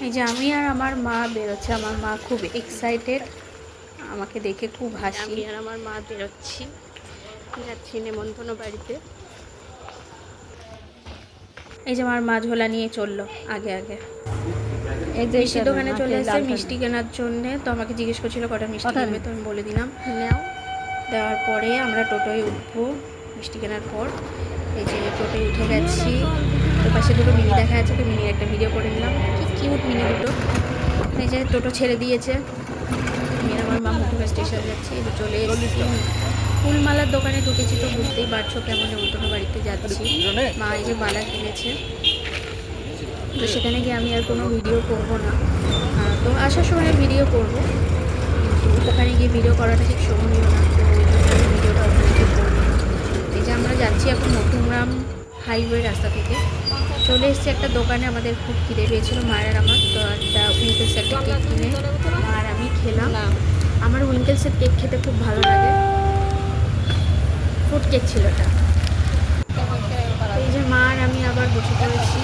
এই যে আমি আর আমার মা বেরোচ্ছে। আমার মা খুব এক্সাইটেড, আমাকে দেখে খুব হাসি। আমি আর আমার মা বেরোচ্ছি, যাচ্ছি নেমন্তন্ন বাড়িতে। এই যে আমার মা ঝোলা নিয়ে চললো আগে আগে। এই যে মিষ্টির দোকানে চলে এসেছে মিষ্টি কেনার জন্যে। তো আমাকে জিজ্ঞেস করছিল কটা মিষ্টি কিনবে, তো আমি বলে দিলাম নাও। দেওয়ার পরে আমরা টোটোয় উঠবো মিষ্টি কেনার পর। এই যে টোটোয় উঠে গেছি, তো পাশে দুটো মিনি দেখা যাচ্ছে, তো মিনির একটা ভিডিও করে নিলাম। কি কিউট মিনি দুটো। এই যে টোটো ছেড়ে দিয়েছে, আমি আমার মা মুখে স্টেশন যাচ্ছি। এই যে চলে এসেছি, ফুলমালার দোকানে ঢুকেছি, তো বুঝতেই পারছো কেমন নেমন্তন্ন বাড়িতে যাচ্ছি। মা এই যে মালা কিনেছে, তো সেখানে গিয়ে আমি আর কোনো ভিডিও করব না। তো আসার সময় ভিডিও করব, কিন্তু ওখানে গিয়ে ভিডিও করাটা ঠিক শোভনীয় না, তো ওই জন্য আমি ভিডিওটা ওখানে গিয়ে করবো। এই যে আমরা যাচ্ছি এখন মধ্যমগ্রাম হাইওয়ে রাস্তা থেকে। চলে এসেছি একটা দোকানে, আমাদের খুব খিদে পেয়েছিলো মায়ের আমার, তো একটা উইঙ্কেলসের একটা কেক কিনে মা আর আমি খেলাম। আমার উইঙ্কেলসের কেক খেতে খুব ভালো লাগে, ফ্রুট কেক ছিল এটা। এই যে মা আর আমি আবার বসে পড়েছি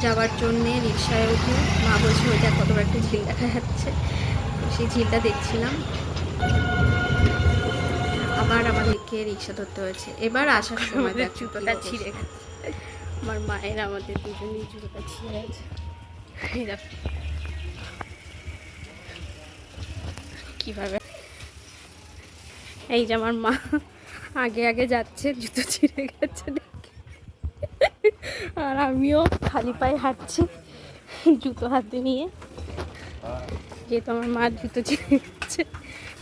যাওয়ার জন্যে রিক্সায় উঠে। মা বলছে ওইটা কত বড় একটা ঝিল দেখা যাচ্ছে, সেই ঝিলটা দেখছিলাম। আবার আমাদেরকে রিক্সা ধরতে হয়েছে। এবার আসার সময় জুতোটা ছিঁড়ে গেছে, আমার মায়ের আমাদের দুজনেই জুতোটা ছিঁড়ে গেছে। কীভাবে, এই যে আমার মা আগে আগে যাচ্ছে, জুতো ছিঁড়ে গেছে দেখে, আর আমিও খালি পায়ে হাঁটছি জুতো হাতে নিয়ে, যেহেতু আমার মার জুতো ছিঁড়ে গেছে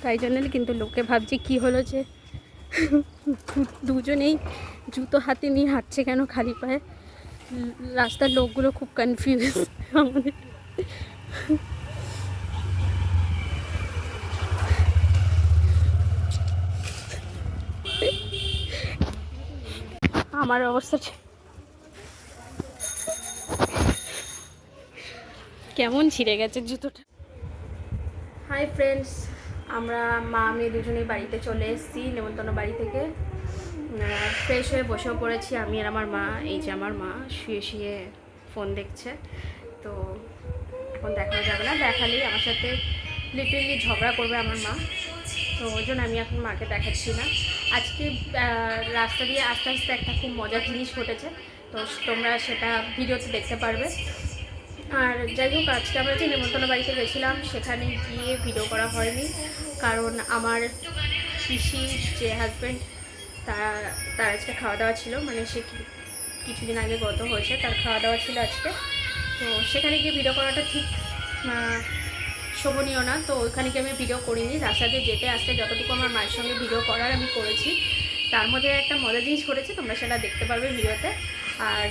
তাই জন্য। কিন্তু লোকে ভাবছে কি হলো যে দুজনেই জুতো হাতে নিয়ে হাঁটছে কেন খালি পায়ে। রাস্তার লোকগুলো খুব কনফিউজ আমাদের। আমার অবস্থা কেমন ছিঁড়ে গেছে জুতোটা। হাই ফ্রেন্ডস, আমরা মা মেয়ে দুজনেই বাড়িতে চলে এসেছি নেমন্তন্ন বাড়ি থেকে। ফ্রেশ হয়ে বসেও পড়েছি আমি আর আমার মা। এই যে আমার মা শুয়ে শুয়ে ফোন দেখছে, তো ফোন দেখানো যাবে না, দেখালেই আমার সাথে লিটারলি ঝগড়া করবে আমার মা, তো ওই জন্য আমি এখন মাকে দেখাচ্ছি না। আজকে রাস্তা দিয়ে আস্তে আস্তে একটা খুব মজার জিনিস ঘটেছে, তো তোমরা সেটা ভিডিওতে দেখতে পারবে। আর যাই হোক, আজকে আমরা যে নেমন্তন্ন বাড়িতে গেছিলাম সেখানে গিয়ে ভিডিও করা হয়নি, কারণ আমার পিসির যে হাজব্যান্ড তার আজকে খাওয়া দাওয়া ছিল, মানে সে কিছুদিন আগে গত হয়েছে, তার খাওয়া দাওয়া ছিল আজকে। তো সেখানে গিয়ে ভিডিও করাটা ঠিক শোভনীয় না, তো ওইখানে গিয়ে আমি ভিডিও করিনি। রাস্তা দিয়ে যেতে আসতে যতটুকু আমার মায়ের সঙ্গে ভিডিও করার আমি করেছি। তার মধ্যে একটা মজার জিনিস করেছি, তোমরা সেটা দেখতে পারবে ভিডিওতে। আর